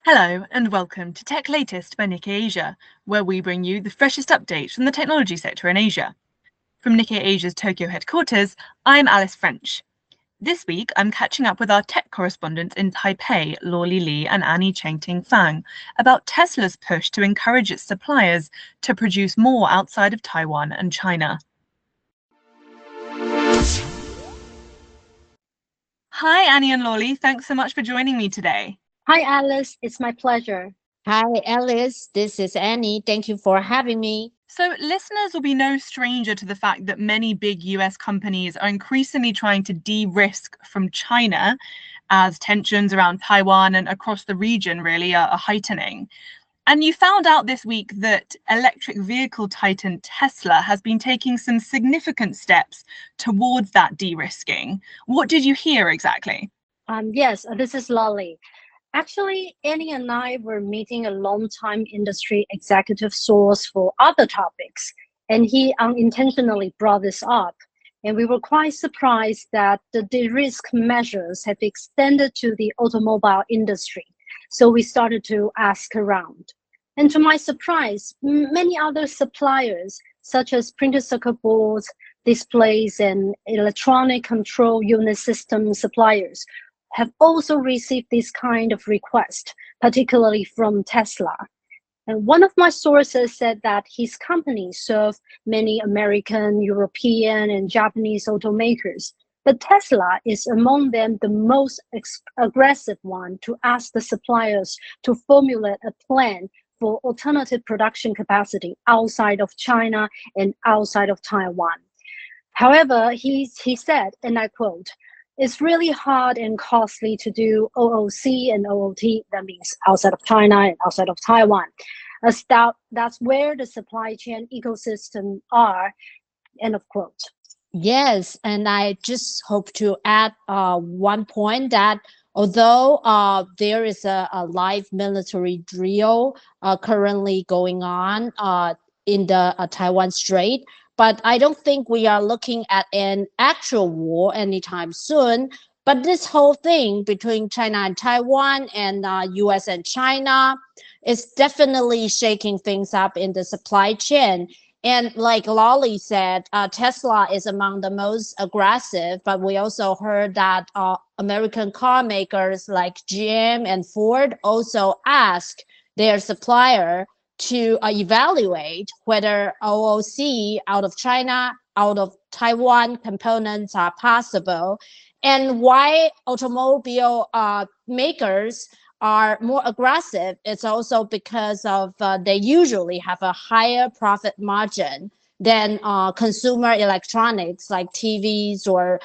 Hello and welcome to Tech Latest by Nikkei Asia, where we bring you the freshest updates from the technology sector in Asia. From Nikkei Asia's Tokyo headquarters, I'm Alice French. This week, I'm catching up with our tech correspondents in Taipei, Lauly Li and Annie Cheng Ting-Fang, about Tesla's push to encourage its suppliers to produce more outside of Taiwan and China. Hi, Annie and Lauly. Thanks so much for joining me today. Hi, Alice. It's my pleasure. Hi, Alice. This is Annie. Thank you for having me. So, listeners will be no stranger to the fact that many big US companies are increasingly trying to de risk from China as tensions around Taiwan and across the region really are heightening. And you found out this week that electric vehicle titan Tesla has been taking some significant steps towards that de risking. What did you hear exactly? Yes, this is Lolly. Actually, Annie and I were meeting a long-time industry executive source for other topics, and he unintentionally brought this up. And we were quite surprised that the de-risk measures have extended to the automobile industry. So we started to ask around. And to my surprise, many other suppliers, such as printed circuit boards, displays, and electronic control unit system suppliers, have also received this kind of request, particularly from Tesla. And one of my sources said that his company served many American, European, and Japanese automakers, but Tesla is among them the most aggressive one to ask the suppliers to formulate a plan for alternative production capacity outside of China and outside of Taiwan. However, he said, and I quote, "It's really hard and costly to do OOC and OOT, that means outside of China and outside of Taiwan, as that's where the supply chain ecosystem are," end of quote. Yes, and I just hope to add one point that although there is a live military drill currently going on in the Taiwan Strait, but I don't think we are looking at an actual war anytime soon. But this whole thing between China and Taiwan and US and China is definitely shaking things up in the supply chain. And like Lolly said, Tesla is among the most aggressive, but we also heard that American car makers like GM and Ford also ask their supplier to evaluate whether OOC out of China, out of Taiwan components are possible, and why automobile makers are more aggressive. It's also because of they usually have a higher profit margin than consumer electronics like TVs or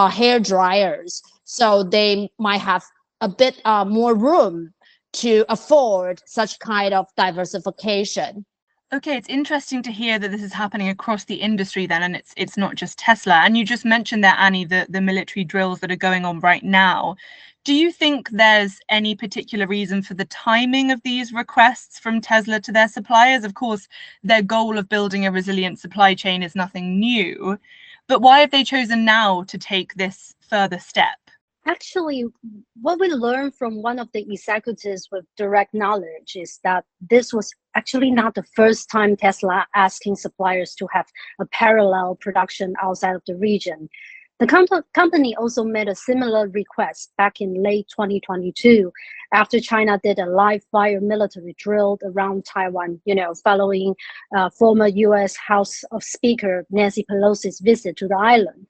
hair dryers. So they might have a bit more room to afford such kind of diversification. Okay, it's interesting to hear that this is happening across the industry then, and it's not just Tesla. And you just mentioned there, Annie, the military drills that are going on right now. Do you think there's any particular reason for the timing of these requests from Tesla to their suppliers? Of course, their goal of building a resilient supply chain is nothing new, but why have they chosen now to take this further step? Actually, what we learned from one of the executives with direct knowledge is that this was actually not the first time Tesla asking suppliers to have a parallel production outside of the region. The company also made a similar request back in late 2022 after China did a live fire military drill around Taiwan, following former US House of Speaker Nancy Pelosi's visit to the island.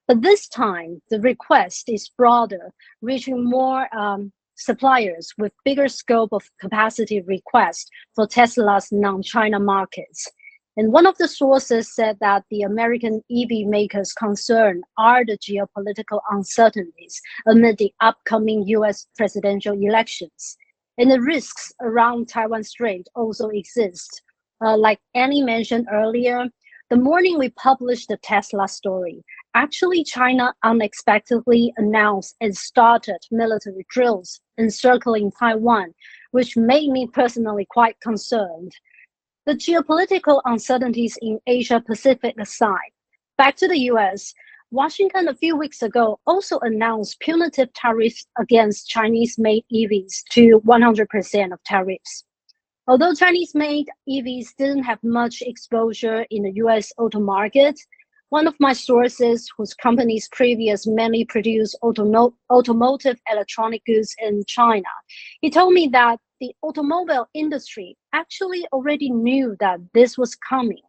But this time, the request is broader, reaching more suppliers with bigger scope of capacity request for Tesla's non-China markets. And one of the sources said that the American EV makers' concern are the geopolitical uncertainties amid the upcoming US presidential elections. And the risks around Taiwan Strait also exist. Like Annie mentioned earlier, the morning we published the Tesla story, actually China unexpectedly announced and started military drills encircling Taiwan, which made me personally quite concerned. The geopolitical uncertainties in Asia Pacific aside, back to the US, Washington a few weeks ago also announced punitive tariffs against Chinese-made EVs to 100% of tariffs. Although Chinese-made EVs didn't have much exposure in the US auto market, one of my sources, whose companies previously mainly produced automotive electronic goods in China, he told me that the automobile industry actually already knew that this was coming,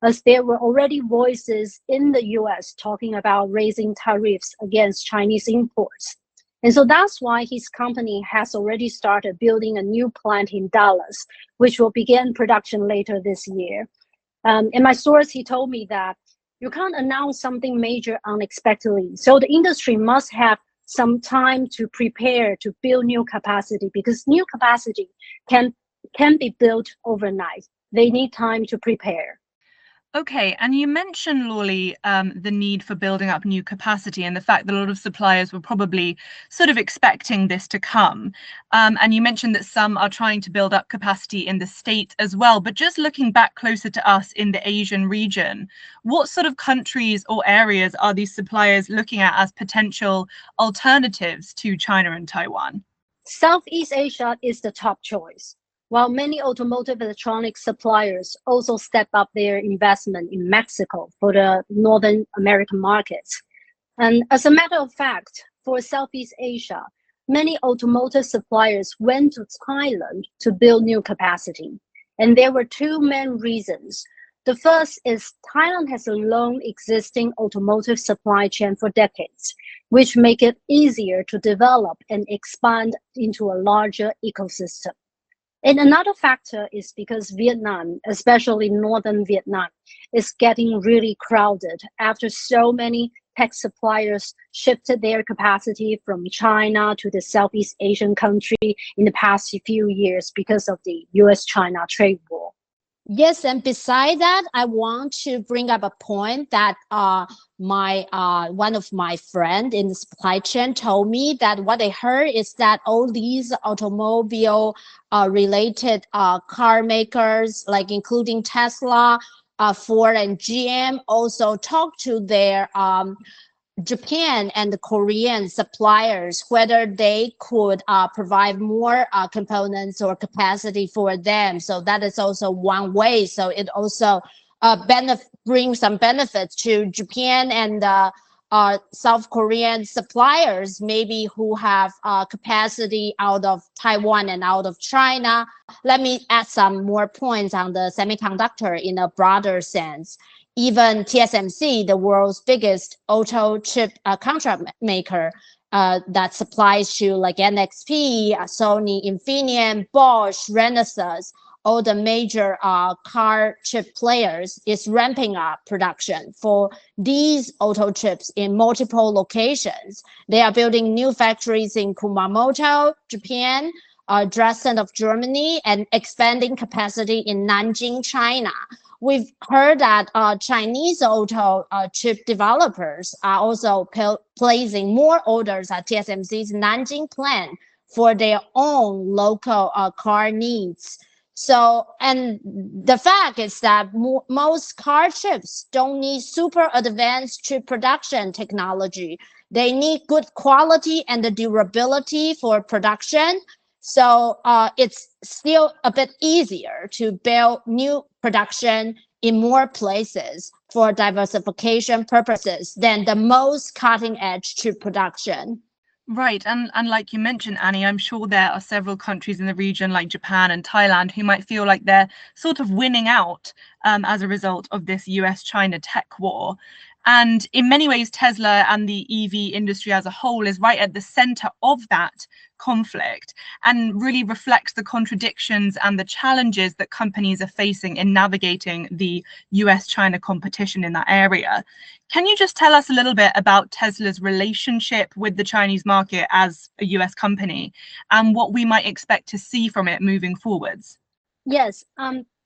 as there were already voices in the US talking about raising tariffs against Chinese imports. And so that's why his company has already started building a new plant in Dallas, which will begin production later this year. And my source, he told me that you can't announce something major unexpectedly. So the industry must have some time to prepare to build new capacity, because new capacity can be built overnight. They need time to prepare. Okay, and you mentioned, Lauly, the need for building up new capacity and the fact that a lot of suppliers were probably sort of expecting this to come. And you mentioned that some are trying to build up capacity in the States as well. But just looking back closer to us in the Asian region, what sort of countries or areas are these suppliers looking at as potential alternatives to China and Taiwan? Southeast Asia is the top choice, while many automotive electronics suppliers also step up their investment in Mexico for the Northern American markets. And as a matter of fact, for Southeast Asia, many automotive suppliers went to Thailand to build new capacity. And there were two main reasons. The first is Thailand has a long existing automotive supply chain for decades, which make it easier to develop and expand into a larger ecosystem. And another factor is because Vietnam, especially northern Vietnam, is getting really crowded after so many tech suppliers shifted their capacity from China to the Southeast Asian country in the past few years because of the US-China trade war. Yes, and beside that, I want to bring up a point that one of my friend in the supply chain told me that what they heard is that all these automobile related car makers, like including Tesla, Ford, and GM, also talk to their Japan and the Korean suppliers, whether they could provide more components or capacity for them. So that is also one way. So it also brings some benefits to Japan and South Korean suppliers, maybe who have capacity out of Taiwan and out of China. Let me add some more points on the semiconductor in a broader sense. Even TSMC, the world's biggest auto chip contract maker, that supplies to like NXP, Sony, Infineon, Bosch, Renesas, all the major car chip players, is ramping up production for these auto chips in multiple locations. They are building new factories in Kumamoto, Japan, Dresden of Germany, and expanding capacity in Nanjing, China. We've heard that Chinese auto chip developers are also placing more orders at TSMC's Nanjing plant for their own local car needs. So, and the fact is that most car chips don't need super advanced chip production technology. They need good quality and the durability for production. So it's still a bit easier to build new production in more places for diversification purposes than the most cutting edge chip production. Right. And like you mentioned, Annie, I'm sure there are several countries in the region like Japan and Thailand who might feel like they're sort of winning out as a result of this US-China tech war. And in many ways, Tesla and the EV industry as a whole is right at the center of that conflict and really reflects the contradictions and the challenges that companies are facing in navigating the US-China competition in that area. Can you just tell us a little bit about Tesla's relationship with the Chinese market as a US company and what we might expect to see from it moving forwards? Yes,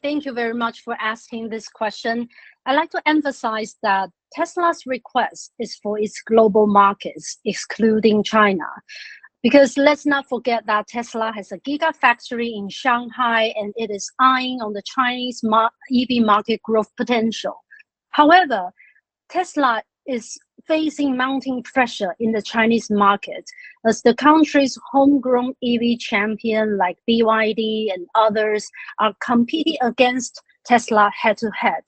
thank you very much for asking this question. I'd like to emphasize that Tesla's request is for its global markets, excluding China. Because let's not forget that Tesla has a gigafactory in Shanghai and it is eyeing on the Chinese EV market growth potential. However, Tesla is facing mounting pressure in the Chinese market as the country's homegrown EV champion like BYD and others are competing against Tesla head-to-head.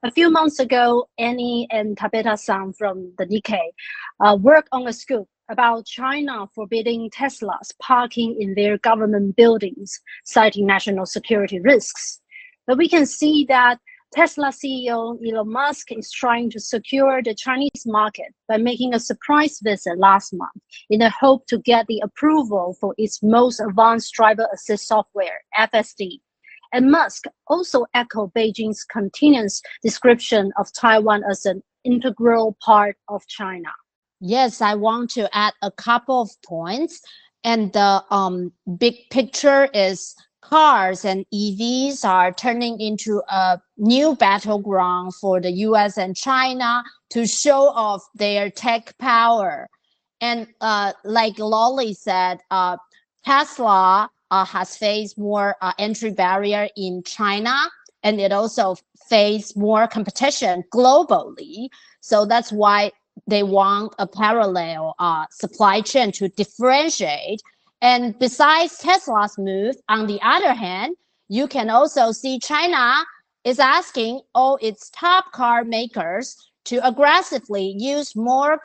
A few months ago, Annie and Tabeta-san from the Nikkei worked on a scoop about China forbidding Teslas parking in their government buildings, citing national security risks. But we can see that Tesla CEO Elon Musk is trying to secure the Chinese market by making a surprise visit last month in the hope to get the approval for its most advanced driver assist software, FSD. And Musk also echoed Beijing's continuous description of Taiwan as an integral part of China. Yes, I want to add a couple of points. And the big picture is cars and EVs are turning into a new battleground for the US and China to show off their tech power. And like Lauly said, Tesla has faced more entry barrier in China, and it also faced more competition globally. So that's why they want a parallel supply chain to differentiate. And besides Tesla's move, on the other hand, you can also see China is asking all its top car makers to aggressively use more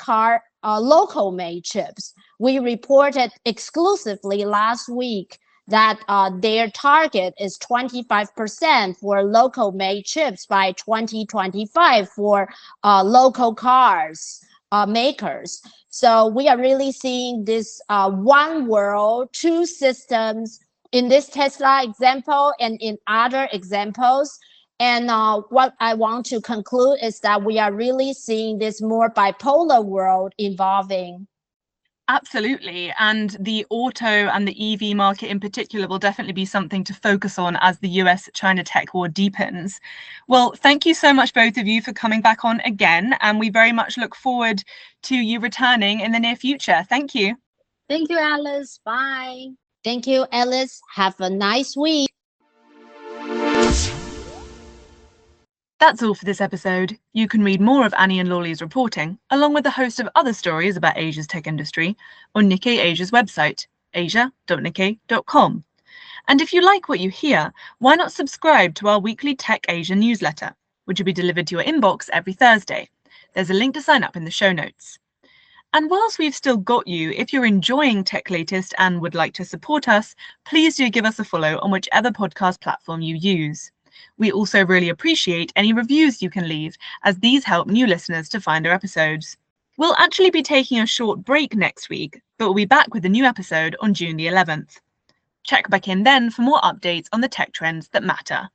local made chips. We reported exclusively last week that their target is 25% for local made chips by 2025 for local cars makers. So we are really seeing this one world, two systems in this Tesla example and in other examples. And what I want to conclude is that we are really seeing this more bipolar world evolving. Absolutely. And the auto and the EV market in particular will definitely be something to focus on as the US-China tech war deepens. Well, thank you so much, both of you, for coming back on again. And we very much look forward to you returning in the near future. Thank you. Thank you, Alice. Bye. Thank you, Alice. Have a nice week. That's all for this episode. You can read more of Annie and Lauly's reporting, along with a host of other stories about Asia's tech industry, on Nikkei Asia's website, asia.nikkei.com. And if you like what you hear, why not subscribe to our weekly Tech Asia newsletter, which will be delivered to your inbox every Thursday. There's a link to sign up in the show notes. And whilst we've still got you, if you're enjoying Tech Latest and would like to support us, please do give us a follow on whichever podcast platform you use. We also really appreciate any reviews you can leave, as these help new listeners to find our episodes. We'll actually be taking a short break next week, but we'll be back with a new episode on June the 11th. Check back in then for more updates on the tech trends that matter.